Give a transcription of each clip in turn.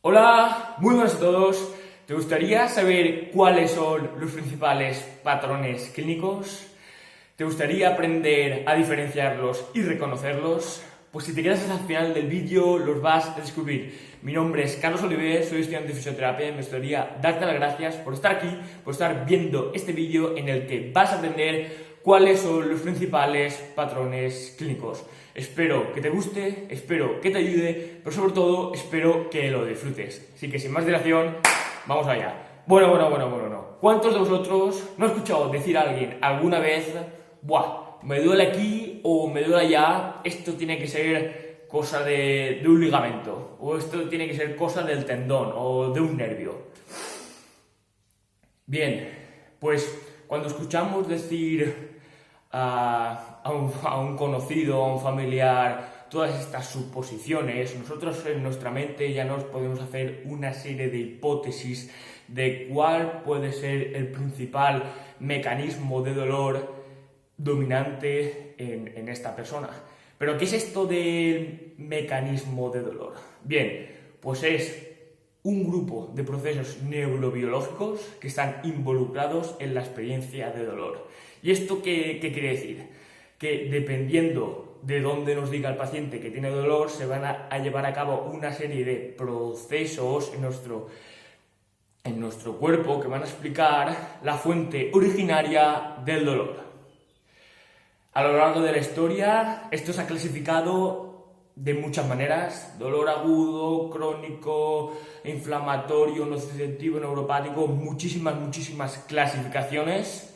Hola, muy buenas a todos. ¿Te gustaría saber cuáles son los principales patrones clínicos? ¿Te gustaría aprender a diferenciarlos y reconocerlos? Pues si te quedas hasta el final del vídeo los vas a descubrir. Mi nombre es Carlos Oliver, soy estudiante de fisioterapia y me gustaría darte las gracias por estar aquí, por estar viendo este vídeo en el que vas a aprender cuáles son los principales patrones clínicos. Espero que te guste, espero que te ayude, pero sobre todo espero que lo disfrutes. Así que sin más dilación, vamos allá. Bueno. ¿Cuántos de vosotros no he escuchado decir a alguien alguna vez, buah, me duele aquí o me duele allá, esto tiene que ser cosa de un ligamento, o esto tiene que ser cosa del tendón o de un nervio? Bien, pues cuando escuchamos decir a un conocido, a un familiar, todas estas suposiciones, nosotros en nuestra mente ya nos podemos hacer una serie de hipótesis de cuál puede ser el principal mecanismo de dolor dominante en esta persona. Pero ¿qué es esto del mecanismo de dolor? Bien, pues es un grupo de procesos neurobiológicos que están involucrados en la experiencia de dolor. ¿Y esto qué quiere decir? Que dependiendo de dónde nos diga el paciente que tiene dolor, se van a llevar a cabo una serie de procesos en nuestro cuerpo que van a explicar la fuente originaria del dolor. A lo largo de la historia, esto se ha clasificado de muchas maneras: dolor agudo, crónico, inflamatorio, nociceptivo, neuropático, muchísimas clasificaciones,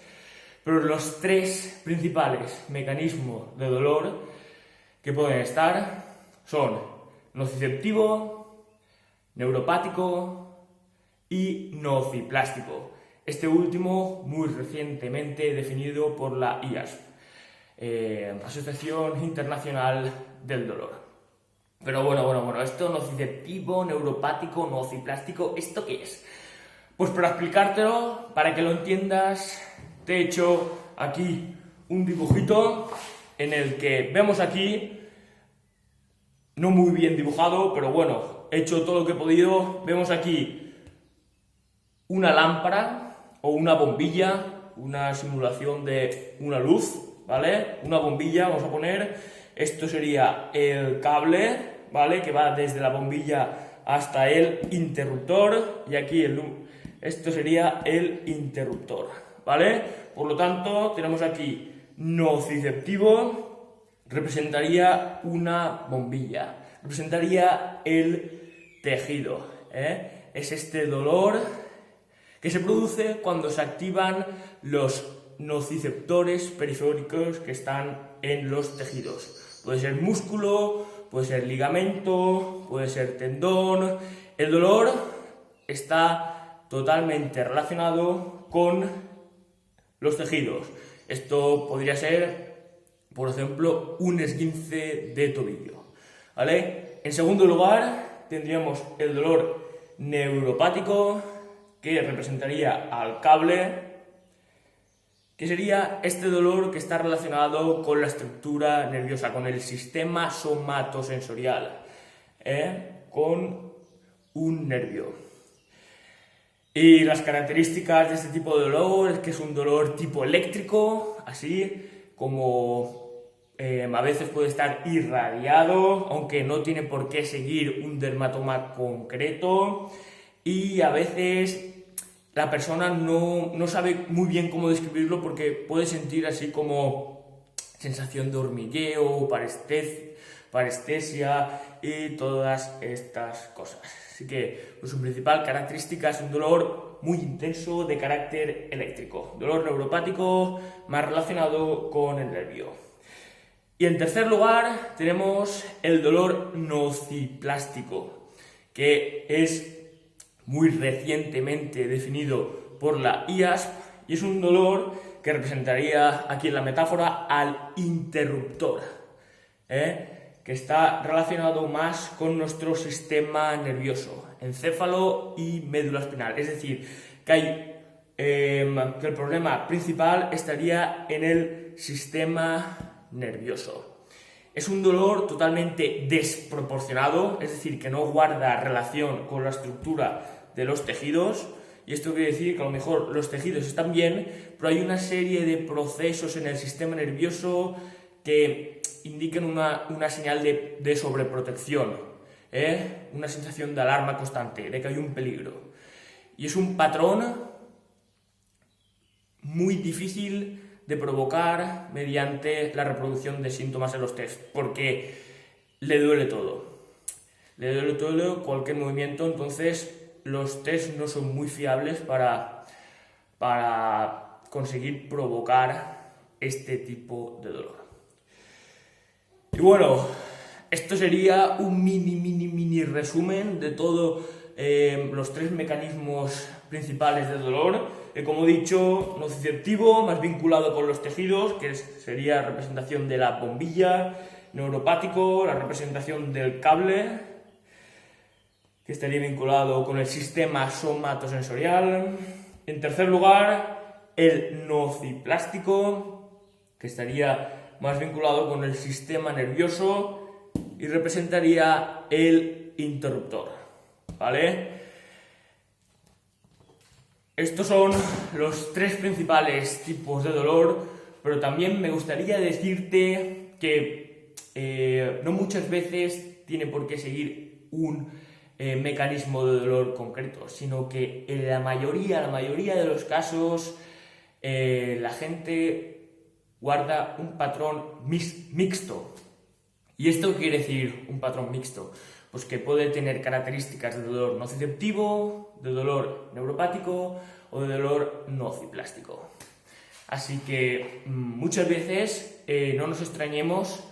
pero los tres principales mecanismos de dolor que pueden estar son nociceptivo, neuropático y nociplástico. Este último muy recientemente definido por la IASP, Asociación Internacional del Dolor. Pero bueno, esto nociceptivo, neuropático, nociplástico, ¿esto qué es? Pues para explicártelo, para que lo entiendas, te he hecho aquí un dibujito en el que vemos aquí, no muy bien dibujado, pero bueno, he hecho todo lo que he podido. Vemos aquí una lámpara o una bombilla, una simulación de una luz, ¿vale? Una bombilla, vamos a poner, esto sería el cable, ¿vale? Que va desde la bombilla hasta el interruptor, y aquí esto sería el interruptor, ¿vale? Por lo tanto, tenemos aquí nociceptivo, representaría una bombilla, representaría el tejido, ¿eh? Es este dolor que se produce cuando se activan los nociceptores periféricos que están en los tejidos. Puede ser músculo, puede ser ligamento, puede ser tendón. El dolor está totalmente relacionado con los tejidos. Esto podría ser, por ejemplo, un esguince de tobillo, ¿vale? En segundo lugar, tendríamos el dolor neuropático, que representaría al cable, que sería este dolor que está relacionado con la estructura nerviosa, con el sistema somatosensorial, con un nervio. Y las características de este tipo de dolor es que es un dolor tipo eléctrico, así como a veces puede estar irradiado, aunque no tiene por qué seguir un dermatoma concreto, y a veces la persona no sabe muy bien cómo describirlo porque puede sentir así como sensación de hormigueo, parestesia y todas estas cosas. Así que su principal característica es un dolor muy intenso de carácter eléctrico, dolor neuropático más relacionado con el nervio. Y en tercer lugar tenemos el dolor nociplástico, que es muy recientemente definido por la IASP, y es un dolor que representaría aquí en la metáfora al interruptor, que está relacionado más con nuestro sistema nervioso, encéfalo y médula espinal. Es decir, que el problema principal estaría en el sistema nervioso. Es un dolor totalmente desproporcionado, es decir, que no guarda relación con la estructura de los tejidos. Y esto quiere decir que a lo mejor los tejidos están bien, pero hay una serie de procesos en el sistema nervioso que indican una señal de sobreprotección, una sensación de alarma constante, de que hay un peligro. Y es un patrón muy difícil de provocar mediante la reproducción de síntomas en los test, porque le duele todo. Le duele todo cualquier movimiento, entonces los test no son muy fiables para conseguir provocar este tipo de dolor. Y bueno, esto sería un mini resumen de todos los 3 mecanismos principales de dolor. Como he dicho, nociceptivo, más vinculado con los tejidos, que sería la representación de la bombilla; neuropático, la representación del cable, que estaría vinculado con el sistema somatosensorial. En tercer lugar, el nociplástico, que estaría más vinculado con el sistema nervioso y representaría el interruptor, ¿vale? Estos son los 3 principales tipos de dolor, pero también me gustaría decirte que no muchas veces tiene por qué seguir un mecanismo de dolor concreto, sino que en la mayoría de los casos la gente guarda un patrón mixto. ¿Y esto qué quiere decir un patrón mixto? Pues que puede tener características de dolor nociceptivo, de dolor neuropático o de dolor nociplástico. Así que muchas veces no nos extrañemos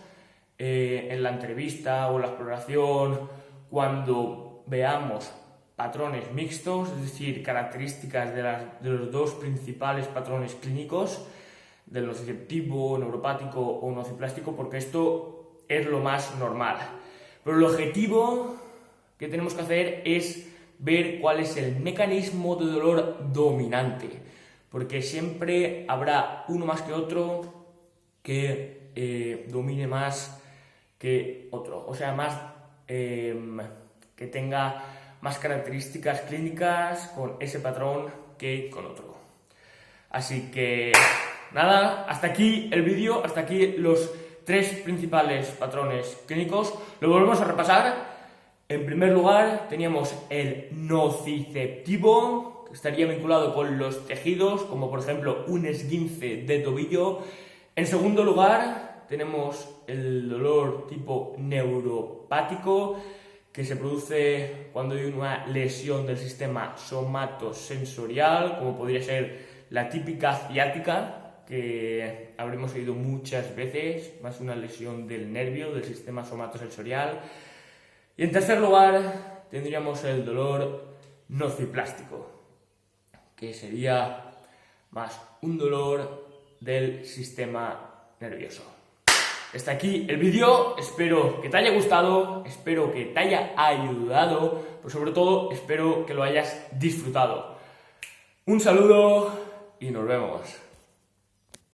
en la entrevista o la exploración cuando veamos patrones mixtos, es decir, características de los 2 principales patrones clínicos, del nociceptivo, neuropático o nociplástico, porque esto es lo más normal. Pero el objetivo que tenemos que hacer es ver cuál es el mecanismo de dolor dominante, porque siempre habrá uno más que otro que domine más que otro, o sea, que tenga más características clínicas con ese patrón que con otro. Así que nada, hasta aquí el vídeo, hasta aquí los 3 principales patrones clínicos. Lo volvemos a repasar. En primer lugar teníamos el nociceptivo, que estaría vinculado con los tejidos, como por ejemplo un esguince de tobillo. En segundo lugar tenemos el dolor tipo neuropático, que se produce cuando hay una lesión del sistema somatosensorial, como podría ser la típica ciática, que habremos oído muchas veces, más una lesión del nervio, del sistema somatosensorial. Y en tercer lugar tendríamos el dolor nociplástico, que sería más un dolor del sistema nervioso. Hasta aquí el vídeo, espero que te haya gustado, espero que te haya ayudado, pero sobre todo espero que lo hayas disfrutado. Un saludo y nos vemos.